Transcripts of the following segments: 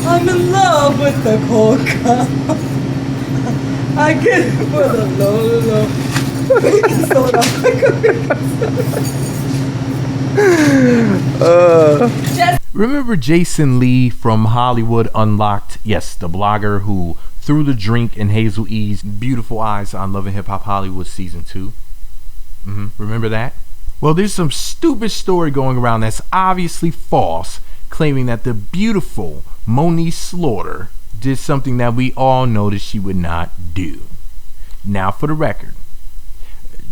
I'm in love with the cold cup. I get it for the low. Remember Jason Lee from Hollywood Unlocked? Yes, the blogger who threw the drink in Hazel E's beautiful eyes on Love and Hip Hop Hollywood Season 2. Remember that? Well, there's some stupid story going around that's obviously false, claiming that the beautiful Moniece Slaughter did something that we all know that she would not do. Now, for the record,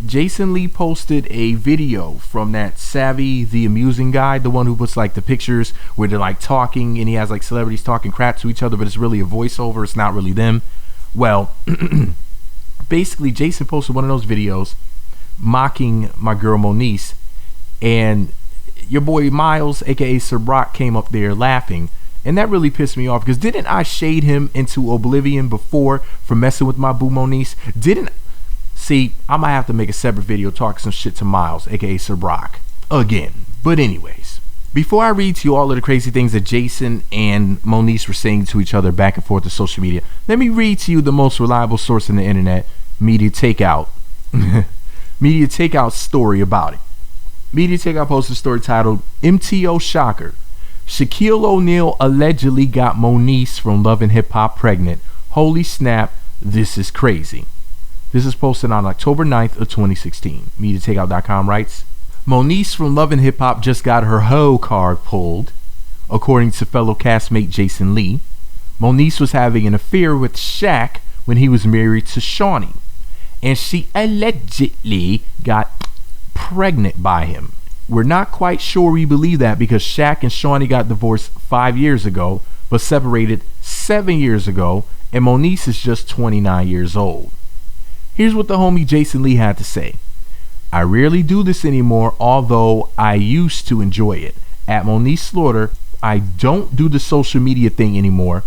Jason Lee posted a video from that Savvy the Amusing guy, the one who puts like the pictures where they're like talking and he has like celebrities talking crap to each other, but it's really a voiceover, it's not really them. Well, basically Jason posted one of those videos mocking my girl Moniece, and your boy Miles, aka Sir Brock, came up there laughing, and that really pissed me off because didn't I shade him into oblivion before for messing with my boo Moniece? See, I might have to make a separate video talking some shit to Miles, aka Sir Brock, again. But anyways, before I read to you all of the crazy things that Jason and Moniece were saying to each other back and forth on social media, let me read to you the most reliable source on the internet, Media Takeout. Media Takeout's story about it. Media Takeout posted a story titled, MTO Shocker. Shaquille Oneal allegedly got Moniece from Love and Hip Hop pregnant. Holy snap, this is crazy. This is posted on October 9th of 2016. MediaTakeout.com writes, Moniece from Love and Hip Hop just got her hoe card pulled. According to fellow castmate Jason Lee, Moniece was having an affair with Shaq when he was married to Shaunie, and she allegedly got pregnant by him. We're not quite sure we believe that because Shaq and Shaunie got divorced 5 years ago, but separated 7 years ago, and Moniece is just 29 years old. Here's what the homie Jason Lee had to say. I rarely do this anymore, although I used to enjoy it. At Moniece Slaughter, I don't do the social media thing anymore,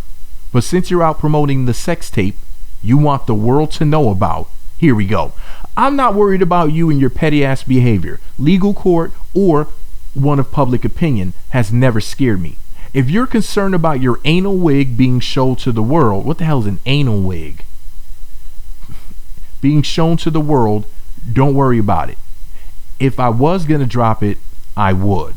but since you're out promoting the sex tape you want the world to know about, here we go. I'm not worried about you and your petty ass behavior. Legal court or one of public opinion has never scared me. If you're concerned about your anal wig being shown to the world, what the hell is an anal wig? Being shown to the world, don't worry about it. If I was gonna drop it, I would.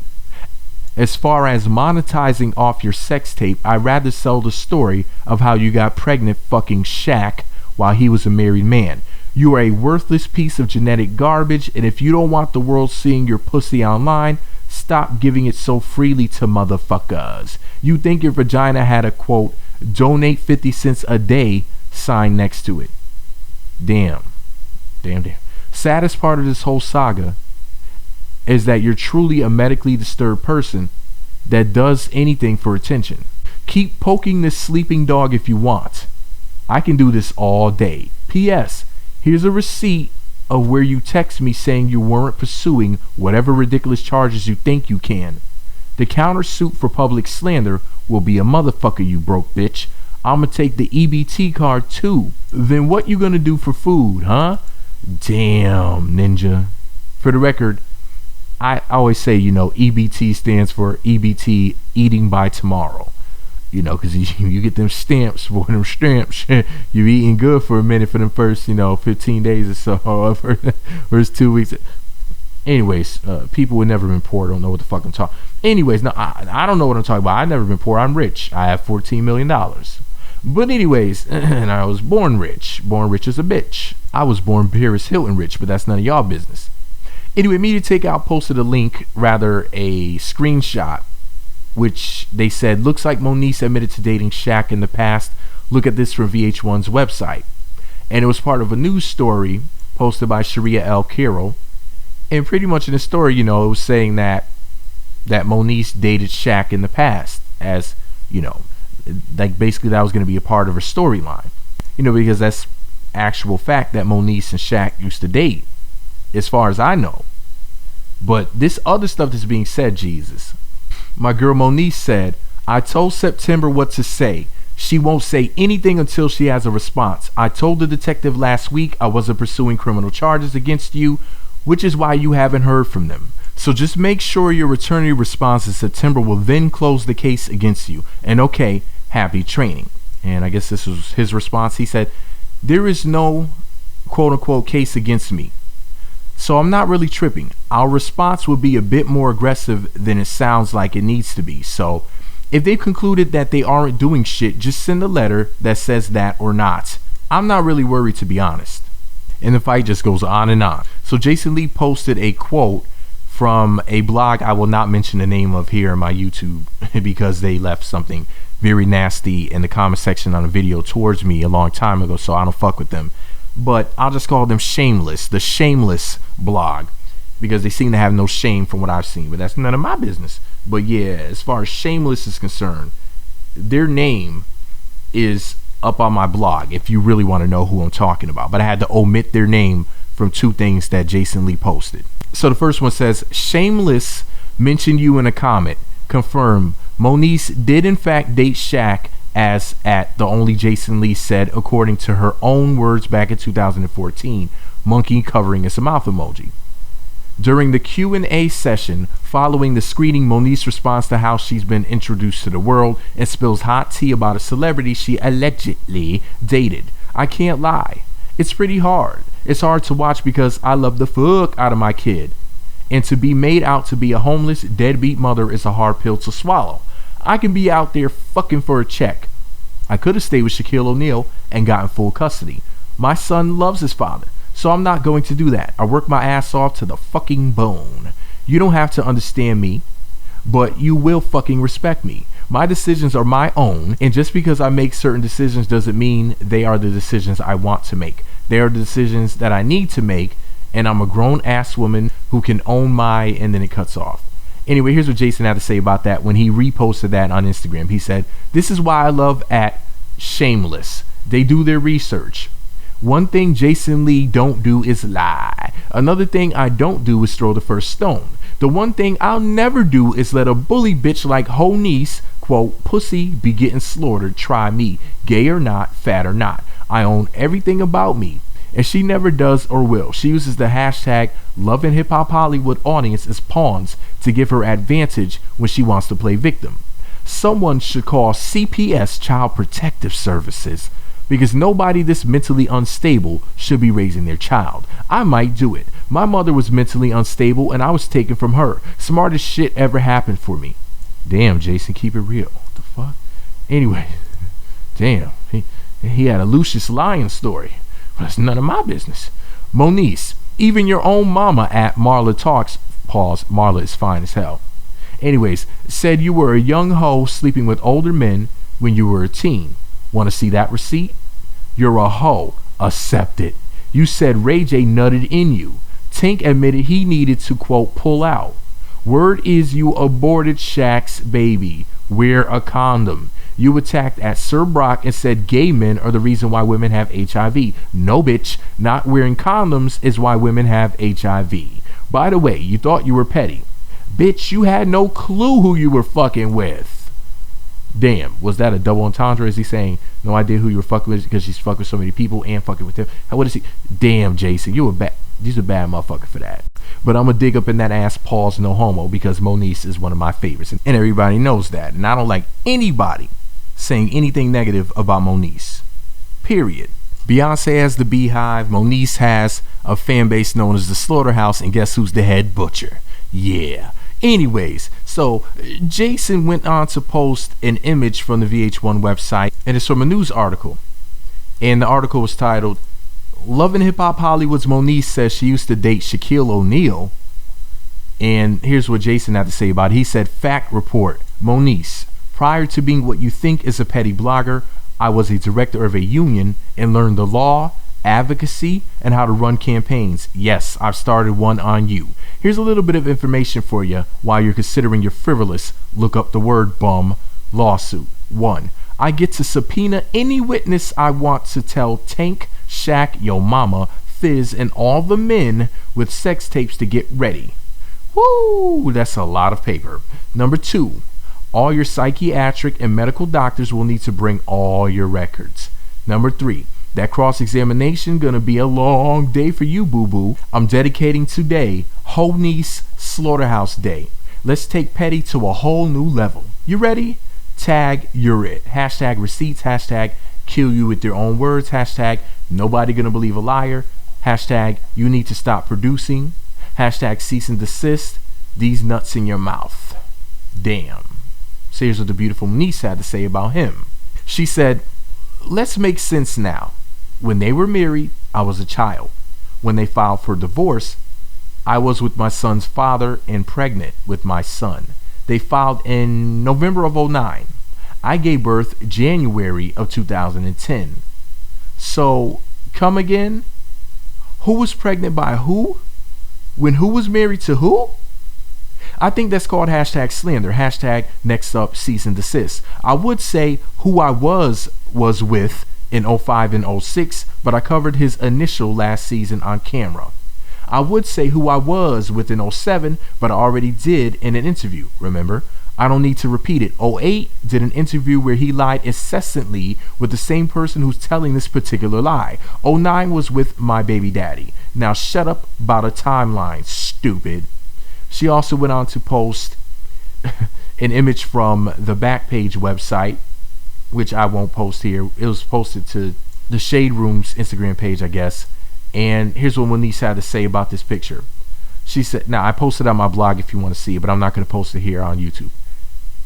As far as monetizing off your sex tape, I'd rather sell the story of how you got pregnant fucking Shaq while he was a married man. You are a worthless piece of genetic garbage, and if you don't want the world seeing your pussy online, stop giving it so freely to motherfuckers. You think your vagina had a quote, donate 50 cents a day sign next to it. Damn. Saddest part of this whole saga is that you're truly a medically disturbed person that does anything for attention. Keep poking this sleeping dog if you want. I can do this all day. P.S. Here's a receipt of where you text me saying you weren't pursuing whatever ridiculous charges you think you can. The countersuit for public slander will be a motherfucker, you broke bitch. I'ma take the EBT card too. Then what you gonna do for food, huh? Damn, ninja. For the record, I always say, EBT stands for EBT, eating by tomorrow. Because you get them stamps. For them stamps, you eating good for a minute for them first, 15 days or so, first 2 weeks. Anyways, people who never been poor don't know what the fuck I'm talking. Anyways, no, I don't know what I'm talking about. I've never been poor. I'm rich. I have $14 million. But anyways, and I was born rich. Born rich as a bitch. I was born Paris Hilton rich, but that's none of y'all business. Anyway, Media Takeout posted a screenshot, which they said looks like Moniece admitted to dating Shaq in the past. Look at this from VH1's website. And it was part of a news story posted by Sharia L. Carroll. And pretty much in the story, it was saying that Moniece dated Shaq in the past, as, like basically that was going to be a part of her storyline. Because that's actual fact that Moniece and Shaq used to date, as far as I know. But this other stuff that's being said, Jesus. My girl Moniece said, I told September what to say. She won't say anything until she has a response. I told the detective last week I wasn't pursuing criminal charges against you, which is why you haven't heard from them. So just make sure your attorney responds in September will then close the case against you. And okay, Happy training. And I guess this was his response. He said, there is no quote unquote case against me, so I'm not really tripping. Our response will be a bit more aggressive than it sounds like it needs to be. So if they've concluded that they aren't doing shit, just send a letter that says that or not. I'm not really worried, to be honest. And the fight just goes on and on. So Jason Lee posted a quote from a blog I will not mention the name of here in my YouTube because they left something very nasty in the comment section on a video towards me a long time ago, so I don't fuck with them. But I'll just call them Shameless, the Shameless blog, because they seem to have no shame from what I've seen, but that's none of my business. But yeah, as far as Shameless is concerned, their name is up on my blog if you really want to know who I'm talking about. But I had to omit their name from two things that Jason Lee posted. So the first one says, Shameless mentioned you in a comment. Confirm, Moniece did in fact date Shaq, as at the only Jason Lee said, according to her own words back in 2014, monkey covering its mouth emoji. During the Q&A session following the screening, Moniece responds to how she's been introduced to the world and spills hot tea about a celebrity she allegedly dated. I can't lie. It's pretty hard. It's hard to watch because I love the fuck out of my kid. And to be made out to be a homeless, deadbeat mother is a hard pill to swallow. I can be out there fucking for a check. I could have stayed with Shaquille Oneal and gotten full custody. My son loves his father, so I'm not going to do that. I work my ass off to the fucking bone. You don't have to understand me, but you will fucking respect me. My decisions are my own, and just because I make certain decisions doesn't mean they are the decisions I want to make. They are the decisions that I need to make, and I'm a grown ass woman who can own my, and then it cuts off. Anyway, here's what Jason had to say about that when he reposted that on Instagram. He said, this is why I love at Shameless. They do their research. One thing Jason Lee don't do is lie. Another thing I don't do is throw the first stone. The one thing I'll never do is let a bully bitch like Moniece, quote, pussy, be getting slaughtered, try me, gay or not, fat or not. I own everything about me. And she never does or will. She uses the hashtag Love and Hip Hop Hollywood audience as pawns to give her advantage when she wants to play victim. Someone should call CPS, Child Protective Services, because nobody this mentally unstable should be raising their child. I might do it. My mother was mentally unstable and I was taken from her. Smartest shit ever happened for me. Damn, Jason, keep it real. What the fuck? Anyway, damn, he had a Lucius Lyon story. But that's none of my business. Moniece, even your own mama at Marla Talks, pause, Marla is fine as hell, anyways, said you were a young hoe sleeping with older men when you were a teen. Want to see that receipt? You're a hoe. Accept it. You said Ray J nutted in you. Tink admitted he needed to, quote, pull out. Word is you aborted Shaq's baby. Wear a condom. You attacked at Sir Brock and said gay men are the reason why women have HIV. No, bitch. Not wearing condoms is why women have HIV. By the way, you thought you were petty. Bitch, you had no clue who you were fucking with. Damn, was that a double entendre? Is he saying no idea who you were fucking with because she's fucking with so many people and fucking with him? What is he? Damn, Jason, you're a bad motherfucker for that. But I'm gonna dig up in that ass, pause, no homo, because Moniece is one of my favorites, and everybody knows that. And I don't like anybody saying anything negative about Moniece. Period. Beyonce has the Beehive. Moniece has a fan base known as the Slaughterhouse, and guess who's the head butcher? Yeah. Anyways, so Jason went on to post an image from the VH1 website, and it's from a news article. And the article was titled, Love and Hip Hop Hollywood's Moniece says she used to date Shaquille Oneal. And here's what Jason had to say about it. He said, fact report, Moniece, prior to being what you think is a petty blogger, I was a director of a union and learned the law, advocacy, and how to run campaigns. Yes, I've started one on you. Here's a little bit of information for you while you're considering your frivolous, look up the word bum, lawsuit. 1. I get to subpoena any witness I want to tell Tank, Shaq, Yo Mama, Fizz, and all the men with sex tapes to get ready. Woo, that's a lot of paper. Number 2, all your psychiatric and medical doctors will need to bring all your records. Number 3, that cross-examination gonna be a long day for you, boo-boo. I'm dedicating today Moniece Slaughterhouse Day. Let's take petty to a whole new level. You ready? Tag you're it. Hashtag receipts. Hashtag kill you with your own words. Hashtag nobody gonna believe a liar. Hashtag you need to stop producing. Hashtag cease and desist. These nuts in your mouth. Damn. So here's what the beautiful Moniece had to say about him. She said, let's make sense now. When they were married, I was a child. When they filed for divorce, I was with my son's father and pregnant with my son. They filed in November of 2009. I gave birth January of 2010. So, come again? Who was pregnant by who? When who was married to who? I think that's called hashtag slander. Hashtag next up cease and desist. I would say who I was with in 05 and 06, but I covered his initial last season on camera. I would say who I was with in 07, but I already did in an interview, remember? I don't need to repeat it. 08 did an interview where he lied incessantly with the same person who's telling this particular lie. 09 was with my baby daddy. Now shut up about a timeline, stupid. She also went on to post an image from the Backpage website, which I won't post here. It was posted to the Shade Room's Instagram page, I guess. And here's what Moniece had to say about this picture. She said, now I posted on my blog if you want to see it, but I'm not going to post it here on YouTube.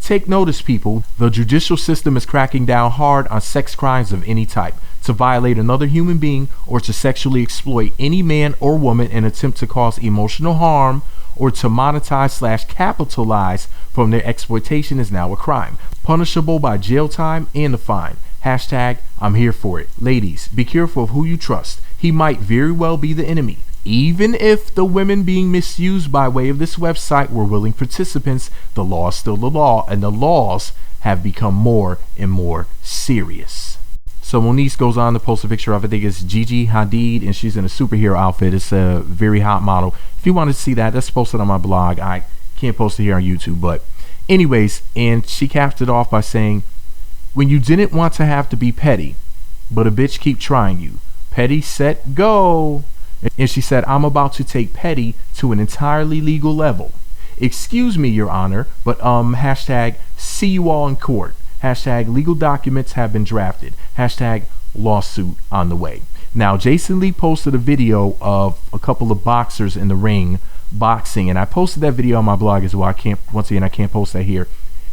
Take notice, people. The judicial system is cracking down hard on sex crimes of any type. To violate another human being or to sexually exploit any man or woman in an attempt to cause emotional harm or to monetize/capitalize from their exploitation is now a crime, punishable by jail time and a fine. Hashtag I'm here for it. Ladies, be careful of who you trust. He might very well be the enemy. Even if the women being misused by way of this website were willing participants, the law is still the law, and the laws have become more and more serious. So Moniece goes on to post a picture of, I think it's Gigi Hadid, and she's in a superhero outfit. It's a very hot model. If you want to see that, that's posted on my blog. I can't post it here on YouTube, but anyways, and she capped it off by saying, when you didn't want to have to be petty, but a bitch keep trying you. Petty, set, go. And she said, I'm about to take petty to an entirely legal level. Excuse me, Your Honor, but hashtag see you all in court. Hashtag legal documents have been drafted. Hashtag lawsuit on the way. Now, Jason Lee posted a video of a couple of boxers in the ring boxing, and I posted that video on my blog as well. I can't post that here.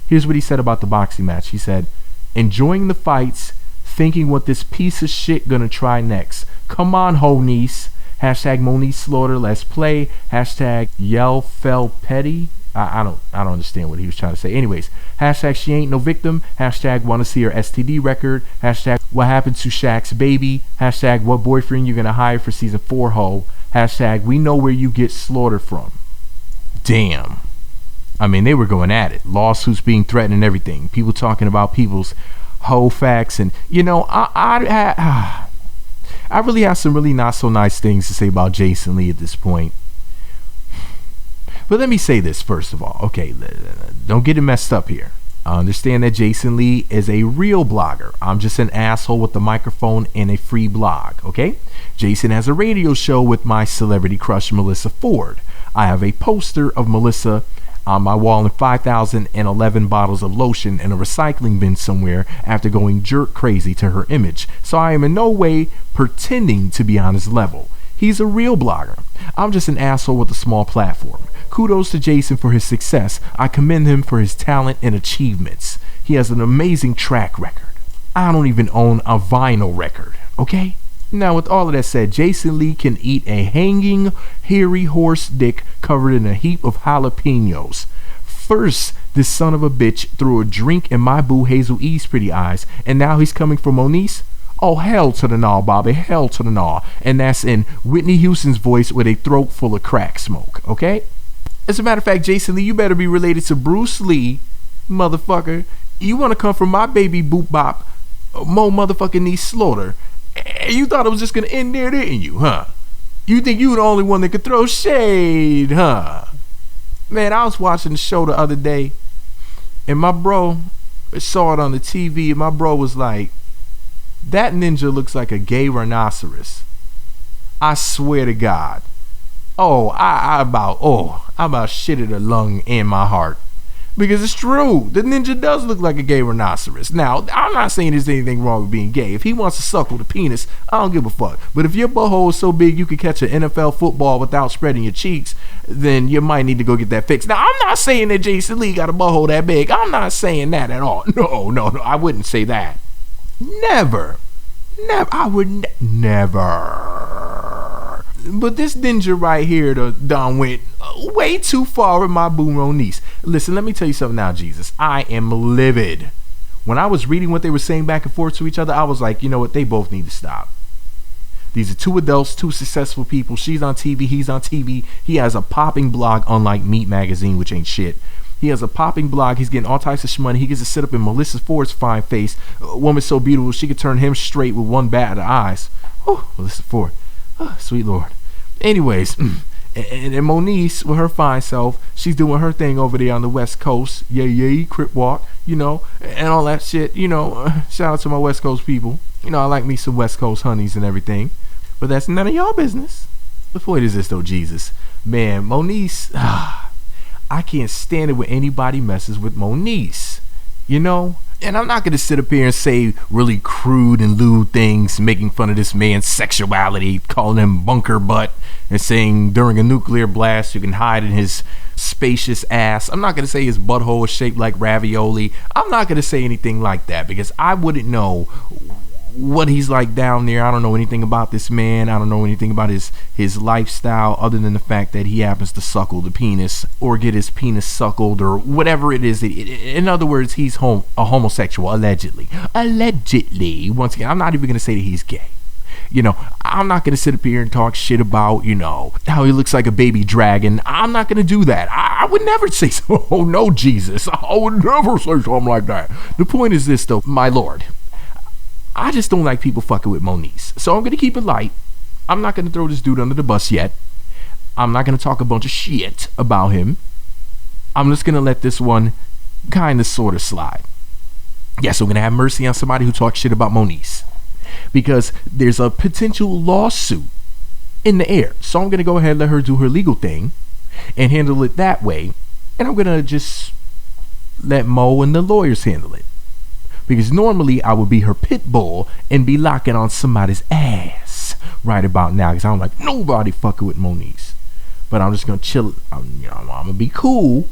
Here's what he said about the boxing match. He said, enjoying the fights, thinking what this piece of shit gonna try next. Come on, Moniece. Hashtag Moniece Slaughter, let's play. Hashtag yell fell petty. I don't understand what he was trying to say. Anyways, hashtag she ain't no victim. Hashtag want to see her STD record. Hashtag what happened to Shaq's baby. Hashtag what boyfriend you gonna hire for season 4, ho. Hashtag we know where you get slaughtered from. Damn. I mean, they were going at it. Lawsuits being threatened and everything. People talking about people's whole facts. And, you know, I really have some really not so nice things to say about Jason Lee at this point. But let me say this first of all. Okay, don't get it messed up here. I understand that Jason Lee is a real blogger. I'm just an asshole with a microphone and a free blog, okay? Jason has a radio show with my celebrity crush, Melissa Ford. I have a poster of Melissa on my wall and 5,011 bottles of lotion in a recycling bin somewhere after going jerk crazy to her image. So I am in no way pretending to be on his level. He's a real blogger. I'm just an asshole with a small platform. Kudos to Jason for his success. I commend him for his talent and achievements. He has an amazing track record. I don't even own a vinyl record, okay? Now, with all of that said, Jason Lee can eat a hanging, hairy horse dick covered in a heap of jalapenos. First, this son of a bitch threw a drink in my boo Hazel E's pretty eyes, and now he's coming for Moniece? Oh, hell to the gnaw, Bobby, hell to the gnaw. And that's in Whitney Houston's voice with a throat full of crack smoke, okay? As a matter of fact, Jason Lee, you better be related to Bruce Lee, motherfucker. You want to come from my baby boop bop, Mo motherfucking Moniece Slaughter. You thought it was just going to end there, didn't you, huh? You think you were the only one that could throw shade, huh? Man, I was watching the show the other day, and my bro saw it on the TV, and my bro was like, that ninja looks like a gay rhinoceros. I swear to God. Oh, I about shitted a lung in my heart. Because it's true. The ninja does look like a gay rhinoceros. Now, I'm not saying there's anything wrong with being gay. If he wants to suckle the penis, I don't give a fuck. But if your butthole is so big you can catch an NFL football without spreading your cheeks, then you might need to go get that fixed. Now, I'm not saying that Jason Lee got a butthole that big. I'm not saying that at all. No. I wouldn't say that. Never. I would never. But this ninja right here done went way too far with my boo Moniece. Listen, let me tell you something now, Jesus. I am livid. When I was reading what they were saying back and forth to each other, I was like, you know what? They both need to stop. These are two adults, two successful people. She's on TV, he's on TV. He has a popping blog, unlike Meat Magazine, which ain't shit. He has a popping blog. He's getting all types of money. He gets to sit up in Melissa Ford's fine face. A woman so beautiful, she could turn him straight with one bat of the eyes. Oh, Melissa Ford. Oh, sweet Lord. Anyways, and Moniece, with her fine self, she's doing her thing over there on the West Coast. Yay, Crip Walk, and all that shit. Shout out to my West Coast people. I like me some West Coast honeys and everything. But that's none of y'all business. The point is this, though, Jesus. Man, Moniece, I can't stand it when anybody messes with Moniece. And I'm not going to sit up here and say really crude and lewd things, making fun of this man's sexuality, calling him bunker butt, and saying during a nuclear blast you can hide in his spacious ass. I'm not going to say his butthole is shaped like ravioli. I'm not going to say anything like that because I wouldn't know what he's like down there. I don't know anything about this man. I don't know anything about his lifestyle other than the fact that he happens to suckle the penis or get his penis suckled or whatever it is. In other words, he's a homosexual, allegedly. Once again, I'm not even going to say that he's gay. I'm not going to sit up here and talk shit about, how he looks like a baby dragon. I'm not going to do that. I would never say so. Oh, no, Jesus. I would never say something like that. The point is this, though, my Lord. I just don't like people fucking with Moniece. So I'm going to keep it light. I'm not going to throw this dude under the bus yet. I'm not going to talk a bunch of shit about him. I'm just going to let this one kind of sort of slide. Yes, I'm going to have mercy on somebody who talks shit about Moniece. Because there's a potential lawsuit in the air. So I'm going to go ahead and let her do her legal thing and handle it that way. And I'm going to just let Mo and the lawyers handle it. Because normally I would be her pit bull and be locking on somebody's ass right about now. Because I don't like nobody fucking with Moniece. But I'm just going to chill. I'm going to be cool.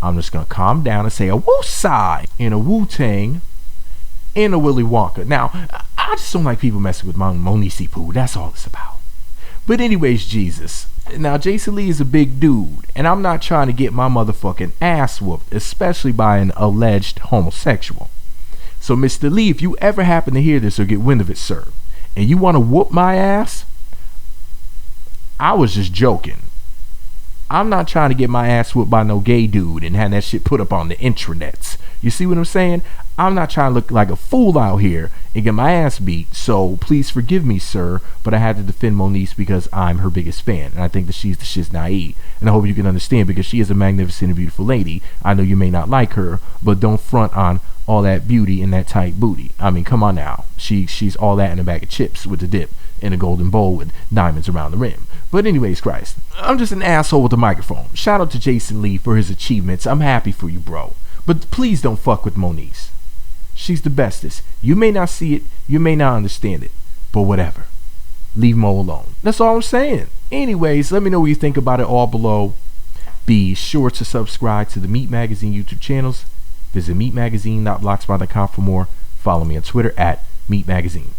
I'm just going to calm down and say a woo-side and a Wu-Tang and a Willy Wonka. Now, I just don't like people messing with my Moniece poo. That's all it's about. But anyways, Jesus. Now, Jason Lee is a big dude, and I'm not trying to get my motherfucking ass whooped, especially by an alleged homosexual. So, Mr. Lee, if you ever happen to hear this or get wind of it, sir, and you want to whoop my ass, I was just joking. I'm not trying to get my ass whooped by no gay dude and have that shit put up on the intranets. You see what I'm saying? I'm not trying to look like a fool out here and get my ass beat, so please forgive me, sir, but I had to defend Moniece because I'm her biggest fan, and I think that she's the shit's naive, and I hope you can understand because she is a magnificent and beautiful lady. I know you may not like her, but don't front on all that beauty and that tight booty. I mean, come on now. She's all that in a bag of chips with the dip in a golden bowl with diamonds around the rim. But anyways, Christ, I'm just an asshole with a microphone. Shout out to Jason Lee for his achievements. I'm happy for you, bro. But please don't fuck with Moniece. She's the bestest. You may not see it, you may not understand it, but whatever. Leave Mo alone. That's all I'm saying. Anyways, let me know what you think about it all below. Be sure to subscribe to the Meat Magazine YouTube channels. Visit meatmagazine.blogspot.com for more. Follow me on Twitter at Meat Magazine.